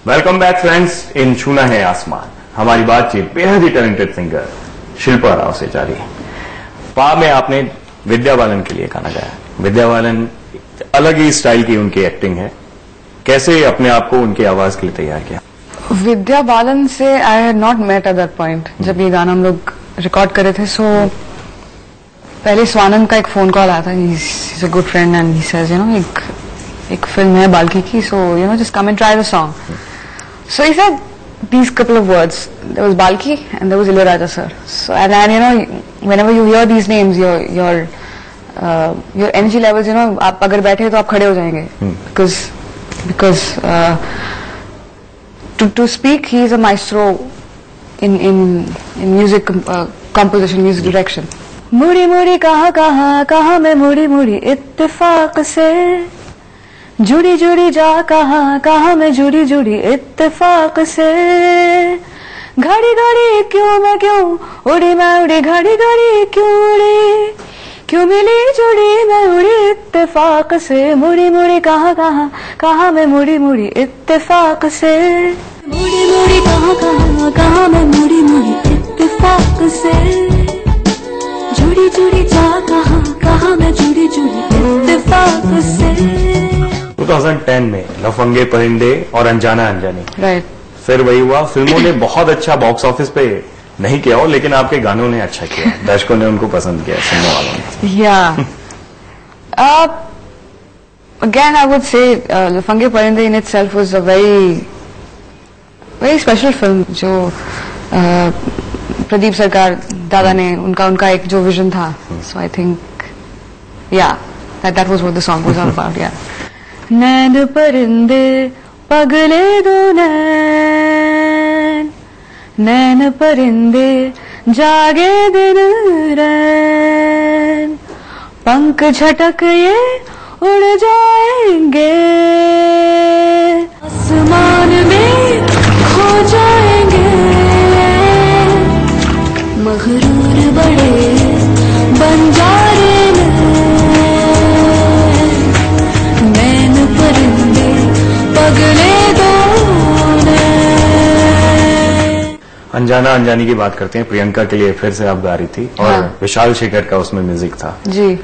Welcome back friends इन छूना है आसमान। हमारी बातचीत बेहद ही टैलेंटेड सिंगर शिल्पा राव से जारी है। पा में आपने विद्या बालन के लिए गाना गाया। विद्या बालन अलग ही स्टाइल की उनकी एक्टिंग है, कैसे अपने आप को उनकी आवाज के लिए तैयार किया? विद्या बालन से I had not met at that point जब ये गाना हम लोग रिकॉर्ड करे थे। सो पहले स्वानंद का एक फोन कॉल आया था, he is a good friend and he says एक फिल्म है बाल्की की, so just come and try the song. So he said these couple of words. There was Balki and there was Ilayaraja sir. So and whenever you hear these names, your energy levels, आप अगर बैठे तो आप खड़े हो जाएंगे. Because to speak, he is a maestro in music composition, music direction. मुड़ी मुड़ी कहाँ मैं मुड़ी इत्तेफाक से जुड़ी जुड़ी जा कहाँ मैं जुड़ी इत्तेफाक से घड़ी घड़ी क्यों उड़ी मैं उड़ी घड़ी घड़ी क्यों मिली जुड़ी मैं उड़ी इत्तेफाक से मुड़ी कहाँ मैं मुड़ी इत्तेफाक से मुड़ी कहाँ मैं मुड़ी इत्तेफाक से जुड़ी जा कहाँ मैं जुड़ी इत्तेफाक से. 2010 में लफंगे परिंदे और अनजाना अनजानी, राइट. फिर वही हुआ, फिल्मों ने बहुत अच्छा बॉक्स ऑफिस पे नहीं किया हो, लेकिन आपके गानों ने अच्छा किया, दर्शकों ने उनको पसंद किया, सुनने वालों ने. या अगेन आई वुड से लफंगे परिंदे in itself was a very special film जो प्रदीप सरकार दादा ने उनका एक जो विजन था. सो आई थिंक या that was what the song was all about. या नैन परिंदे पगले दो नैन परिंदे जागे दिन रैन पंख झटक ये उड़ जाएंगे आसमान में खो जाएंगे मगरूर बड़े बंजारे नैन परिंदे पगले दो. अनजाना अनजानी की बात करते हैं. प्रियंका के लिए फिर से आप गा रही थी और हाँ. विशाल शेखर का उसमें म्यूजिक था जी.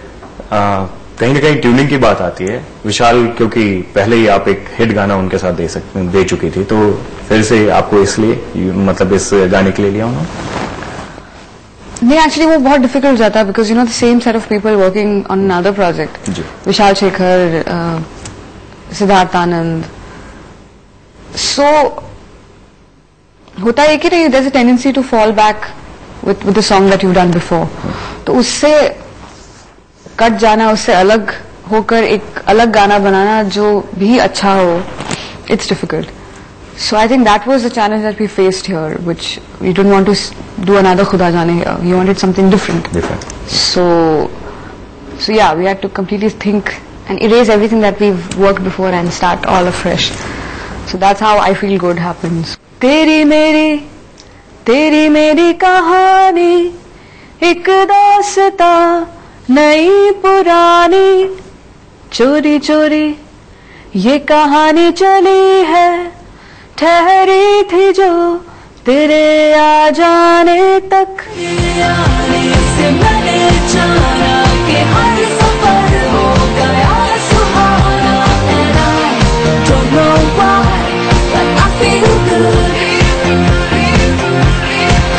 कहीं ना कहीं ट्यूनिंग की बात आती है. विशाल क्योंकि पहले ही आप एक हिट गाना उनके साथ दे चुकी थी, तो फिर से आपको इसलिए मतलब इस गाने के लिए लिया उन्होंने? नहीं, एक्चुअली वो बहुत डिफिकल्ट हो जाता है because the same set of people working on another project. Vishal Shekhar, Siddharth Anand. So होता है कि नहीं, there is a tendency to fall back with the song that you done before. तो उससे कट जाना, उससे अलग होकर एक अलग गाना बनाना जो भी अच्छा हो, it's difficult. So I think that was the challenge that we faced here, which we didn't want to do another Khuda Jaane here. We wanted something different. So yeah, we had to completely think and erase everything that we've worked before and start all afresh. So that's how I Feel Good happens. तेरी मेरी कहानी एक दास्तां नई पुरानी चोरी चोरी ये कहानी चली है ठहरी थी जो तेरे आ जाने तक. से मैंने जाना कि हर सफर हो गया सुहाना. And I don't know why, but I feel good.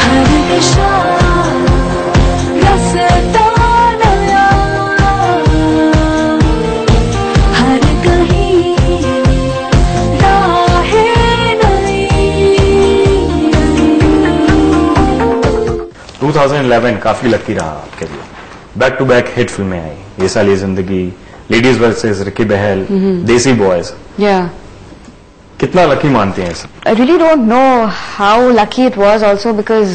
हर दिशा रास्ता नया, हर कहीं 2011 काफी लकी रहा आपके लिए. बैक टू बैक हिट फिल्में आई, ये साली जिंदगी, लेडीज वर्सेस रिकी बहल, देसी बॉयज. कितना लकी मानते हैं इसे? I really don't know how lucky it was also because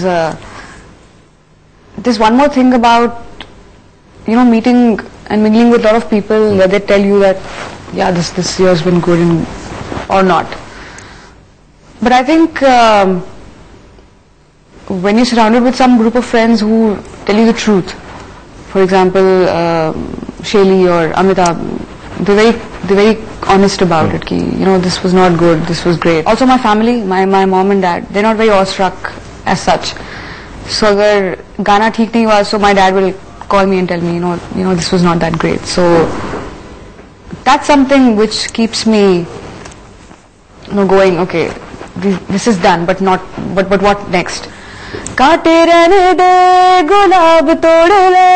there's one more thing about meeting and mingling with a lot of people where they tell you that this year's been good or not. But I think when you're surrounded with some group of friends who tell you the truth, for example Shaylee or Amita, they're very honest about it. Ki, you know, this was not good, this was great. Also, my family, my mom and dad, they're not very awestruck as such. So, agar गाना ठीक नहीं हुआ, so my dad will call me and tell me, you know, this was not that great. So, that's something which keeps me, you know, going. Okay, this is done, but what next? काटे रहने दे गुलाब तोड़ ले,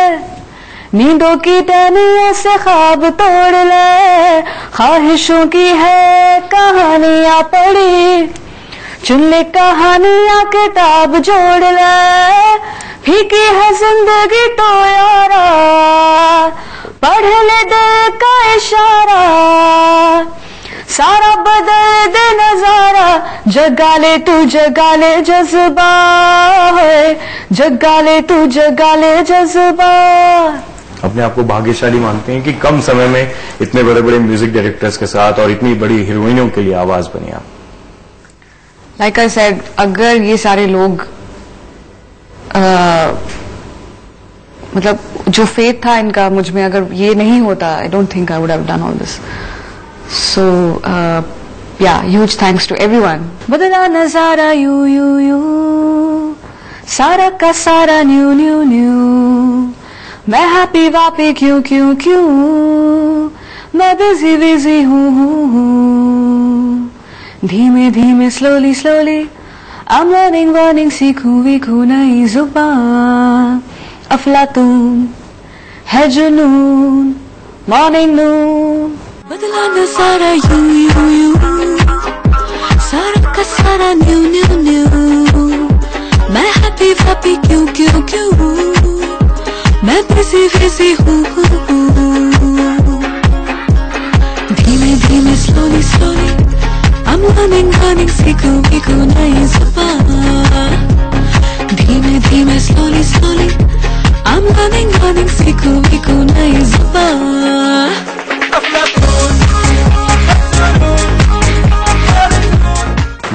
नींदों की टहनियों से ख्वाब तोड़ ले, ख्वाहिशों की है कहानियां पड़ी, चुन ले कहानियां किताब जोड़ ले, फीकी है जिंदगी तो यारा, पढ़ ले दिल का इशारा, सारा बदल दे नजारा, जगा ले तू जगा ले जज्बा, जगा ले तू जगा ले जज्बा। अपने आप को भाग्यशाली मानते हैं कि कम समय में इतने बड़े बड़े म्यूजिक डायरेक्टर्स के साथ और इतनी बड़ी हीरोइनों के लिए आवाज बनी आप? लाइक आई सेड, अगर ये सारे लोग मतलब जो फेथ था इनका मुझ में, अगर ये नहीं होता, I don't think I would have done all this. So, yeah, huge thanks to everyone. बदला नजारा यू सारा का सारा न्यू मैं हैप्पी वापी क्यों मैं बिजी हूँ धीमे धीमे स्लोली I'm learning सीखूं नई जुबान अफलातून है जुनून मॉर्निंग नून बदला नजारा यू सारा का सारा न्यू मैं हैप्पी वापी क्यों मैं बिजी हूँ धीमे स्लोली I'm learning सीखूं नई जुबान धीमे स्लोली I'm learning सीखूं नई जुबान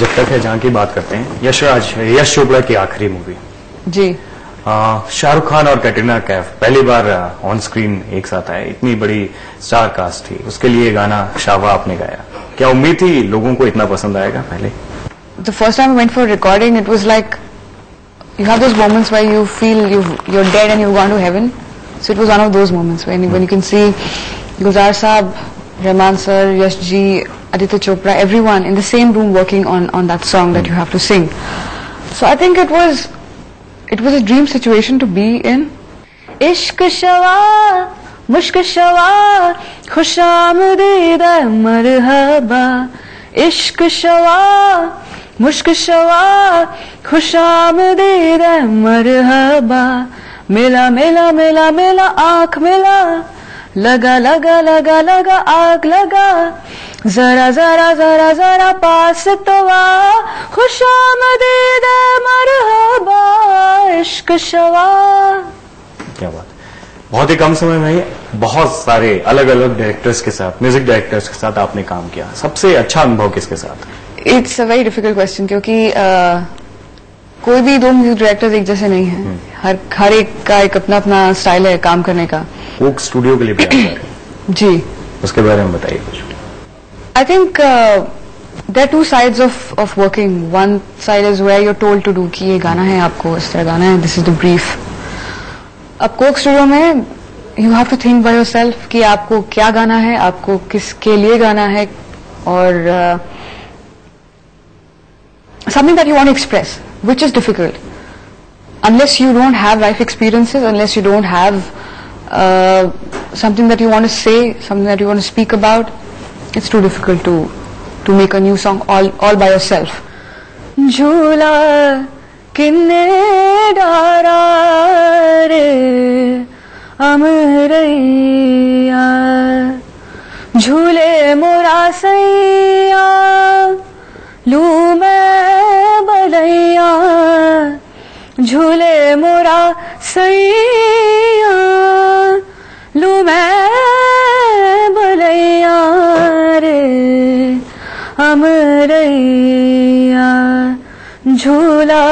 जब तक है जहां की बात करते हैं, यश चोपड़ा की आखिरी मूवी जी। शाहरुख खान और कैटरीना कैफ पहली बार ऑन स्क्रीन एक साथ आए, इतनी बड़ी स्टार कास्ट थी, उसके लिए गाना शावा आपने गाया, क्या उम्मीद थी लोगों को इतना पसंद आएगा? पहले The first time I went for recording, it was like you have those moments where you feel you're dead and you've gone to heaven. So it was one of those moments when you can see Gulzar Saab, Rahman sir, Yash ji, Aditya Chopra, everyone in the same room working on that song that you have to sing. So I think it was a dream situation to be in. Ishq shawa, mushk shawa, khushamdeed marhaba. Ishq shawa, mushk shawa, khushamdeed marhaba. Mila आँख मिला लगा आग लगा जरा पास तो आ खुशामदीद मरहबा इश्क शवा। क्या बात, बहुत ही कम समय में बहुत सारे अलग अलग डायरेक्टर्स के साथ, म्यूजिक डायरेक्टर्स के साथ आपने काम किया, सबसे अच्छा अनुभव किसके साथ? It's a very difficult question क्योंकि कोई भी दो म्यूजिक डायरेक्टर्स एक जैसे नहीं है, हर एक का एक अपना स्टाइल है काम करने का। कोक स्टूडियो के लिए भी आप जी, उसके बारे में बताइए कुछ। I think there are two sides of working. One side is where you're told to do कि ये गाना है आपको इस तरह गाना है, this is the brief. अब कोक स्टूडियो में you have to think by yourself कि आपको क्या गाना है, आपको किसके लिए गाना है और something that you want to express, which is difficult. Unless you don't have life experiences, unless you don't have something that you want to say, something that you want to speak about, it's too difficult to make a new song all by yourself. झूला किन्ने डारा रे अमरैया झूले मोरा सैया लू मैं बलैया झूले मोरा सैया लू मैं बलैया रे अमरैया झूला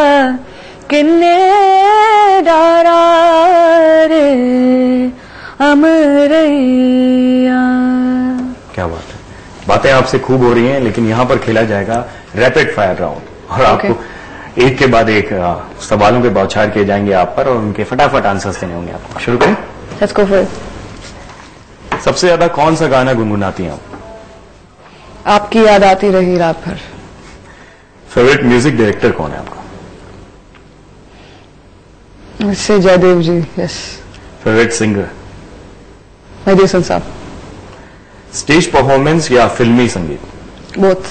किन्ने डारा रे अमरैया। क्या बात है, बातें आपसे खूब हो रही हैं, लेकिन यहां पर खेला जाएगा रैपिड फायर राउंड और आपको एक के बाद एक सवालों के बौछार किए जाएंगे आप पर और उनके फटाफट आंसर्स देने होंगे आपको। शुरू करें? Let's go for it. सबसे ज्यादा कौन सा गाना गुनगुनाती हैं आप? आपकी याद आती रही रात भर। फेवरेट म्यूजिक डायरेक्टर कौन है आपका? मुझसे जयदेव जी। यस। Favourite singer? मेडिसन साहब। स्टेज परफॉर्मेंस या फिल्मी संगीत? बोथ।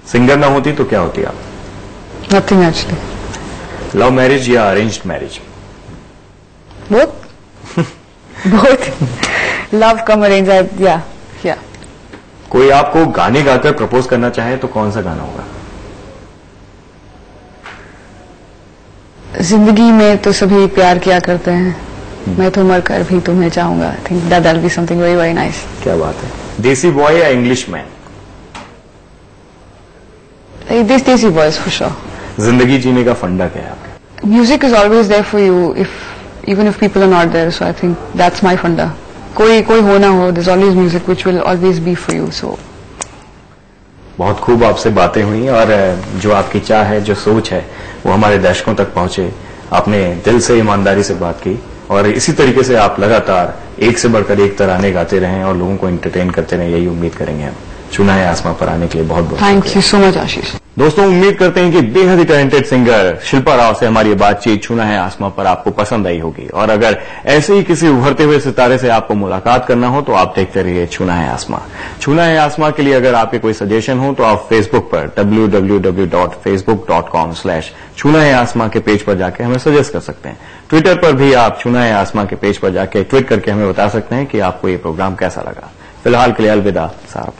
सिंगर ना होती तो क्या होती आप? Nothing actually. लव मैरिज या arranged marriage? Both. Both. Love कम अरेंज। या कोई आपको गाने गाकर प्रपोज करना चाहे तो कौन सा गाना होगा? जिंदगी में तो सभी प्यार किया करते हैं, मैं तो मरकर भी तुम्हें चाहूंगा। I think that will be something very very nice. क्या बात है। देसी बॉय या English man? This desi boys for sure. जिंदगी जीने का फंडा क्या है आपका? Music is always there for you even if people are not there, so I think that's my फंडा। कोई हो ना हो, there's always music which will always be for you. So बहुत खूब आपसे बातें हुई और जो आपकी चाह है, जो सोच है, वो हमारे दर्शकों तक पहुंचे। आपने दिल से ईमानदारी से बात की और इसी तरीके से आप लगातार एक से बढ़कर एक तराने गाते रहें और लोगों को एंटरटेन करते रहें, यही उम्मीद करेंगे हम। चुना है आसमां पर आने के लिए बहुत बहुत थैंक यू सो मच आशीष। दोस्तों, उम्मीद करते हैं कि बेहद ही टैलेंटेड सिंगर शिल्पा राव से हमारी बातचीत छूना है आसमां पर आपको पसंद आई होगी और अगर ऐसे ही किसी उभरते हुए सितारे से आपको मुलाकात करना हो तो आप देखते रहिए छूना है आसमां। छूना है आसमां के लिए अगर आपके कोई सजेशन हो तो आप फेसबुक पर www.facebook.com/छूना है आसमां के पेज पर जाकर हमें सजेस्ट कर सकते हैं। ट्विटर पर भी आप छूना है आसमां के पेज पर जाकर ट्वीट करके हमें बता सकते हैं कि आपको ये प्रोग्राम कैसा लगा। फिलहाल के लिए अलविदा। सारा